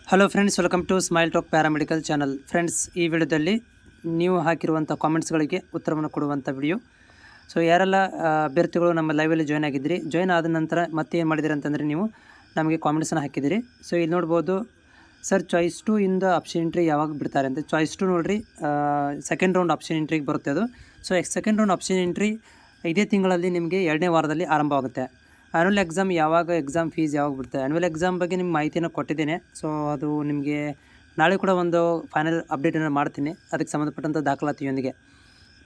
Hello friends, welcome to Smile Talk paramedical channel. Friends, ಈ ವಿಡಿಯೋದಲ್ಲಿ ನೀವು ಹಾಕಿರುವಂಥ ಕಾಮೆಂಟ್ಸ್ಗಳಿಗೆ ಉತ್ತರವನ್ನು ಕೊಡುವಂಥ ವಿಡಿಯೋ. ಸೊ ಯಾರೆಲ್ಲ ಅಭ್ಯರ್ಥಿಗಳು ನಮ್ಮ ಲೈವಲ್ಲಿ ಜಾಯ್ನ್ ಆಗಿದ್ದಿರಿ, ಜಾಯ್ನ್ ಆದ ನಂತರ ಮತ್ತೆ ಏನು ಮಾಡಿದಿರಿ ಅಂತಂದರೆ ನೀವು ನಮಗೆ ಕಾಮೆಂಟ್ಸನ್ನು ಹಾಕಿದಿರಿ. ಸೊ ಇಲ್ಲಿ ನೋಡ್ಬೋದು ಸರ್, ಚಾಯ್ಸ್ 2 ಇಂದ ಆಪ್ಷನ್ ಎಂಟ್ರಿ ಯಾವಾಗ ಬಿಡ್ತಾರೆ ಅಂತ. ಚಾಯ್ಸ್ 2 ನೋಡಿರಿ, ಸೆಕೆಂಡ್ ರೌಂಡ್ ಆಪ್ಷನ್ ಎಂಟ್ರಿಗೆ ಬರುತ್ತೆ ಅದು. So second round option entry ಇದೇ ತಿಂಗಳಲ್ಲಿ ನಿಮಗೆ 2ನೇ ವಾರದಲ್ಲಿ ಆರಂಭವಾಗುತ್ತೆ. ಆ್ಯನ್ಯುವಲ್ ಎಕ್ಸಾಮ್ ಯಾವಾಗ, ಎಕ್ಸಾಮ್ ಫೀಸ್ ಯಾವಾಗ ಬಿಡ್ತಾರೆ, ಆ್ಯನ್ಯುವಲ್ ಎಕ್ಸಾಮ್ ಬಗ್ಗೆ ನಿಮ್ಮ ಮಾಹಿತಿಯನ್ನು ಕೊಟ್ಟಿದ್ದೇನೆ. ಸೊ ಅದು ನಿಮಗೆ ನಾಳೆ ಕೂಡ ಒಂದು ಫೈನಲ್ ಅಪ್ಡೇಟನ್ನು ಮಾಡ್ತೀನಿ, ಅದಕ್ಕೆ ಸಂಬಂಧಪಟ್ಟಂಥ ದಾಖಲಾತಿಯೊಂದಿಗೆ.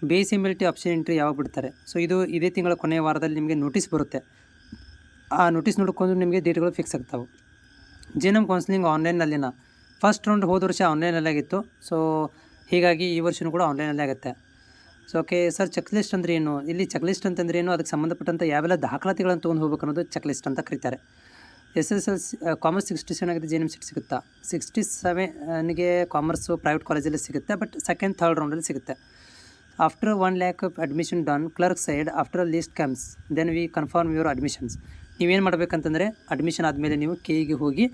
BSc ಆಪ್ಷನ್ ಎಂಟ್ರಿ ಯಾವಾಗ ಬಿಡ್ತಾರೆ. ಸೊ ಇದು ಇದೇ ತಿಂಗಳ ಕೊನೆಯ ವಾರದಲ್ಲಿ ನಿಮಗೆ ನೋಟಿಸ್ ಬರುತ್ತೆ. ಆ ನೋಟಿಸ್ ನೋಡ್ಕೊಂಡು ನಿಮಗೆ ಡೇಟ್ಗಳು ಫಿಕ್ಸ್ ಆಗ್ತಾವೆ. JNM ಕೌನ್ಸಿಲಿಂಗ್ ಆನ್ಲೈನಲ್ಲಿನ ಫಸ್ಟ್ ರೌಂಡ್ ಹೋದ ವರ್ಷ ಆನ್ಲೈನಲ್ಲೇ ಆಗಿತ್ತು. ಸೊ ಹೀಗಾಗಿ ಈ ವರ್ಷವೂ ಕೂಡ ಆನ್ಲೈನಲ್ಲೇ ಆಗುತ್ತೆ. So okay sir, checklist ಅಂದರೆ ಏನು? ಇಲ್ಲಿ ಚೆಕ್ ಲಿಸ್ಟ್ ಅಂತಂದ್ರೆ ಏನು, ಅದಕ್ಕೆ ಸಂಬಂಧಪಟ್ಟಂಥ ಯಾವೆಲ್ಲ ದಾಖಲಾತಿಗಳನ್ನು ತೊಗೊಂಡು ಹೋಗ್ಬೇಕು ಅನ್ನೋದು ಚೆಕ್ ಲಿಸ್ಟ್ ಅಂತ ಕರೀತಾರೆ. SSLC ಕಾಮರ್ಸ್ 67 ಆಗಿದೆ, JNM ಸೀಟ್ ಸಿಗುತ್ತಾ? 67ಗೆ ಕಾಮರ್ಸು ಪ್ರೈವೇಟ್ ಕಾಲೇಜಲ್ಲಿ ಸಿಗುತ್ತೆ, ಬಟ್ ಸೆಕೆಂಡ್ ಥರ್ಡ್ ರೌಂಡಲ್ಲಿ ಸಿಗುತ್ತೆ. After 1 lakh admission done, clerk side after list comes then we confirm your admissions. ನೀವೇನು ಮಾಡಬೇಕಂತಂದರೆ ಅಡ್ಮಿಷನ್ ಆದಮೇಲೆ ನೀವು KEಗೆ ಹೋಗಿ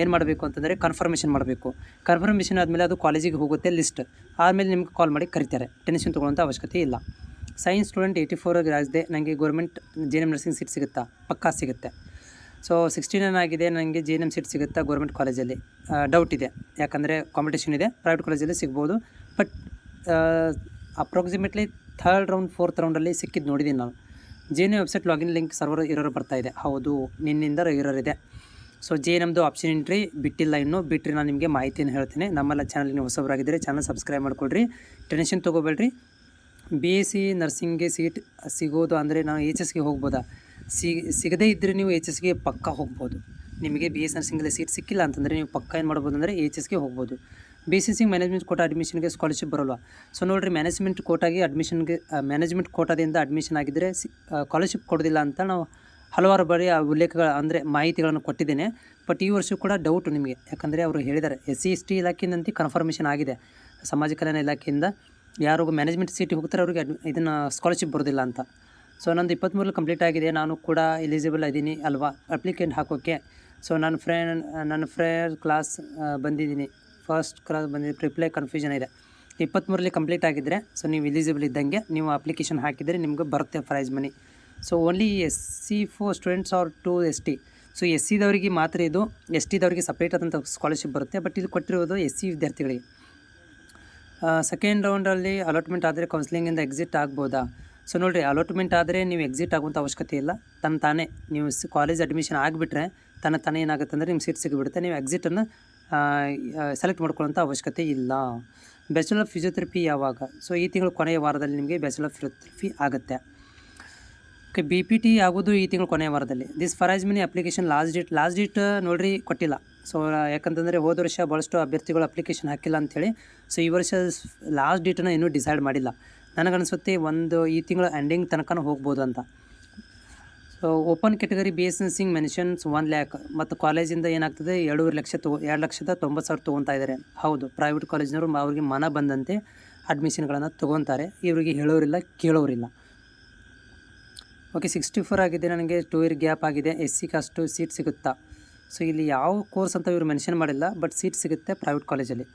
ಏನು ಮಾಡಬೇಕು ಅಂತಂದರೆ ಕನ್ಫರ್ಮೇಷನ್ ಮಾಡಬೇಕು. ಕನ್ಫರ್ಮೇಷನ್ ಆದಮೇಲೆ ಅದು ಕಾಲೇಜಿಗೆ ಹೋಗುತ್ತೆ ಲಿಸ್ಟ್, ಆದಮೇಲೆ ನಿಮ್ಗೆ ಕಾಲ್ ಮಾಡಿ ಕರಿತಾರೆ. ಟೆನ್ಷನ್ ತೊಗೊಳ್ಳೋಂಥ ಅವಶ್ಯಕತೆ ಇಲ್ಲ. ಸೈನ್ಸ್ ಸ್ಟೂಡೆಂಟ್ 84 ಆಗಿದೆ, ನನಗೆ ಗೌರ್ಮೆಂಟ್ JNM ನರ್ಸಿಂಗ್ ಸೀಟ್ ಸಿಗುತ್ತಾ? ಪಕ್ಕಾ ಸಿಗುತ್ತೆ. ಸೊ 69 ಆಗಿದೆ, ನನಗೆ JNM ಸೀಟ್ ಸಿಗುತ್ತಾ ಗೌರ್ಮೆಂಟ್ ಕಾಲೇಜಲ್ಲಿ? ಡೌಟ್ ಇದೆ, ಯಾಕಂದರೆ ಕಾಂಪಿಟೇಷನ್ ಇದೆ, ಪ್ರೈವೇಟ್ ಕಾಲೇಜಲ್ಲಿ ಸಿಗ್ಬೋದು. But approximately third round fourth ರೌಂಡಲ್ಲಿ ಸಿಕ್ಕಿದ್ದು ನೋಡಿದ್ದೀನಿ ನಾನು. JNM website login link server error ಬರ್ತಾ ಇದೆ. ಹೌದು, ನಿನ್ನಿಂದ ಎರರ್ ಇದೆ. ಸೊ JNMದು ಆಪ್ಷನ್ ಎಂಟ್ರಿ ಬಿಟ್ಟಿಲ್ಲ, ಇನ್ನೂ ಬಿಟ್ಟರೆ ನಾನು ನಿಮಗೆ ಮಾಹಿತಿಯನ್ನು ಹೇಳ್ತೀನಿ. ನಮ್ಮೆಲ್ಲ ಚಾನಲ್ ನೀವು ಹೊಸಬರಾಗಿದ್ದರೆ ಚಾನಲ್ ಸಬ್ಸ್ಕ್ರೈಬ್ ಮಾಡ್ಕೊಳ್ರಿ, ಟೆನ್ಷನ್ ತೊಗೋಬೇಡ್ರಿ. BSc ನರ್ಸಿಂಗ್ಗೆ ಸೀಟ್ ಸಿಗೋದು ಅಂದರೆ ನಾನು HSಗೆ ಹೋಗ್ಬೋದಾ? ಸಿಗದೇ ಇದ್ದರೆ ನೀವು HSಗೆ ಪಕ್ಕಾ ಹೋಗ್ಬೋದು. ನಿಮಗೆ BSc ನರ್ಸಿಂಗಲ್ಲಿ ಸೀಟ್ ಸಿಕ್ಕಿಲ್ಲ ಅಂತಂದರೆ ನೀವು ಪಕ್ಕ ಏನು ಮಾಡ್ಬೋದು ಅಂದರೆ HSಗೆ ಹೋಗ್ಬೋದು. BSc ಮ್ಯಾನೇಜ್ಮೆಂಟ್ ಕೋಟಾ ಅಡ್ಮಿಷನ್ಗೆ ಸ್ಕಾಲರ್ಶಿಪ್ ಬರೋಲ್ಲ. ಸೊ ನೋಡಿರಿ, ಮ್ಯಾನೇಜ್ಮೆಂಟ್ ಕೋಟಾಗಿ ಅಡ್ಮಿಷನ್ಗೆ ಮ್ಯಾನೇಜ್ಮೆಂಟ್ ಕೋಟಾದಿಂದ ಅಡ್ಮಿಷನ್ ಆಗಿದ್ದರೆ ಸ್ಕಾಲರ್ಶಿಪ್ ಕೊಡೋದಿಲ್ಲ ಅಂತ ನಾವು ಹಲವಾರು ಬಾರಿ ಆ ಉಲ್ಲೇಖಗಳು ಅಂದರೆ ಮಾಹಿತಿಗಳನ್ನು ಕೊಟ್ಟಿದ್ದೇನೆ. ಬಟ್ ಈ ವರ್ಷವೂ ಕೂಡ ಡೌಟು ನಿಮಗೆ, ಯಾಕಂದರೆ ಅವರು ಹೇಳಿದ್ದಾರೆ SC/ST ಇಲಾಖೆಯಿಂದಂತೆ ಕನ್ಫರ್ಮೇಷನ್ ಆಗಿದೆ, ಸಮಾಜ ಕಲ್ಯಾಣ ಇಲಾಖೆಯಿಂದ ಯಾರು ಮ್ಯಾನೇಜ್ಮೆಂಟ್ ಸೀಟಿಗೆ ಹೋಗ್ತಾರೆ ಅವ್ರಿಗೆ ಇದನ್ನು ಸ್ಕಾಲರ್ಶಿಪ್ ಬರೋದಿಲ್ಲ ಅಂತ. ಸೊ ನಂದು 23 ಕಂಪ್ಲೀಟ್ ಆಗಿದೆ, ನಾನು ಕೂಡ ಎಲಿಜಿಬಲ್ ಇದ್ದೀನಿ ಅಲ್ವಾ ಅಪ್ಲಿಕೆಂಟ್ ಹಾಕೋಕ್ಕೆ. ಸೊ ನನ್ನ ಫ್ರೆಂಡ್ ಕ್ಲಾಸ್ ಬಂದಿದ್ದೀನಿ, ಫಸ್ಟ್ ಕ್ಲಾಸ್ ಬಂದಿದ್ದು, ರಿಪ್ಲೈ ಕನ್ಫ್ಯೂಷನ್ ಇದೆ. 23ರಲ್ಲಿ ಕಂಪ್ಲೀಟ್ ಆಗಿದ್ದರೆ ಸೊ ನೀವು ಎಲಿಜಿಬಲ್ ಇದ್ದಂಗೆ ನೀವು ಅಪ್ಲಿಕೇಶನ್ ಹಾಕಿದರೆ ನಿಮಗೆ ಬರುತ್ತೆ prize money. So only SC4 students are to ST. So SCದವರಿಗೆ ಮಾತ್ರ ಇದು, STದವರಿಗೆ ಸಪ್ರೇಟ್ ಆದಂಥ ಸ್ಕಾಲರ್ಶಿಪ್ ಬರುತ್ತೆ. ಬಟ್ ಇದು ಕೊಟ್ಟಿರೋದು SC ವಿದ್ಯಾರ್ಥಿಗಳಿಗೆ. ಸೆಕೆಂಡ್ ರೌಂಡಲ್ಲಿ ಅಲಾಟ್ಮೆಂಟ್ ಆದರೆ ಕೌನ್ಸಿಲಿಂಗಿಂದ ಎಕ್ಸಿಟ್ ಆಗ್ಬೋದಾ? ಸೊ ನೋಡಿರಿ, ಅಲಾಟ್ಮೆಂಟ್ ಆದರೆ ನೀವು ಎಕ್ಸಿಟ್ ಆಗುವಂಥ ಅವಶ್ಯಕತೆ ಇಲ್ಲ. ತಾನೇ ನೀವು ಕಾಲೇಜ್ ಅಡ್ಮಿಷನ್ ಆಗಿಬಿಟ್ರೆ ತಾನೇ ಏನಾಗುತ್ತೆ ಅಂದರೆ ನಿಮ್ಮ ಸೀಟ್ ಸಿಗಿಬಿಡುತ್ತೆ, ನೀವು ಎಕ್ಸಿಟನ್ನು ಸೆಲೆಕ್ಟ್ ಮಾಡ್ಕೊಳ್ಳೋಂಥ ಅವಶ್ಯಕತೆ ಇಲ್ಲ. ಬ್ಯಾಚುಲರ್ ಆಫ್ ಫಿಸಿಯೋಥೆರಪಿ ಯಾವಾಗ? ಸೊ ಈ ತಿಂಗಳು ಕೊನೆಯ ವಾರದಲ್ಲಿ ನಿಮಗೆ ಬ್ಯಾಚುಲರ್ ಆಫ್ ಫಿಸಿಯೋಥೆರಪಿ ಆಗುತ್ತೆ. ಓಕೆ, BPT ಆಗೋದು ಈ ತಿಂಗಳು ಕೊನೆಯ ವಾರದಲ್ಲಿ. This prize money application last date ನೋಡಿರಿ ಕೊಟ್ಟಿಲ್ಲ. ಸೊ ಯಾಕಂತಂದರೆ ಹೋದ ವರ್ಷ ಭಾಳಷ್ಟು ಅಭ್ಯರ್ಥಿಗಳು ಅಪ್ಲಿಕೇಶನ್ ಹಾಕಿಲ್ಲ ಅಂಥೇಳಿ. ಸೊ ಈ ವರ್ಷ ಲಾಸ್ಟ್ ಡೇಟನ್ನು ಇನ್ನೂ ಡಿಸೈಡ್ ಮಾಡಿಲ್ಲ. ನನಗನ್ನಿಸುತ್ತೆ ಈ ತಿಂಗಳ ಎಂಡಿಂಗ್ ತನಕ ಹೋಗ್ಬೋದು ಅಂತ. So open category BSc nursing mentions 1 lakh, ಮತ್ತು ಕಾಲೇಜಿಂದ ಏನಾಗ್ತದೆ 2,90,000 ತೊಗೊತಾ ಇದ್ದಾರೆ. ಹೌದು, ಪ್ರೈವೇಟ್ ಕಾಲೇಜಿನವರು ಅವ್ರಿಗೆ ಮನ ಬಂದಂತೆ ಅಡ್ಮಿಷನ್ಗಳನ್ನು ತೊಗೊತಾರೆ, ಇವರಿಗೆ ಹೇಳೋರಿಲ್ಲ ಕೇಳೋರಿಲ್ಲ. ಓಕೆ, 64 ಆಗಿದೆ, ನನಗೆ 2 year ಗ್ಯಾಪ್ ಆಗಿದೆ, SC ಕಾಸ್ಟು ಸೀಟ್ ಸಿಗುತ್ತಾ? ಸೊ ಇಲ್ಲಿ ಯಾವ ಕೋರ್ಸ್ ಅಂತ ಇವರು ಮೆನ್ಷನ್ ಮಾಡಿಲ್ಲ, ಬಟ್ ಸೀಟ್ ಸಿಗುತ್ತೆ ಪ್ರೈವೇಟ್ ಕಾಲೇಜಲ್ಲಿ.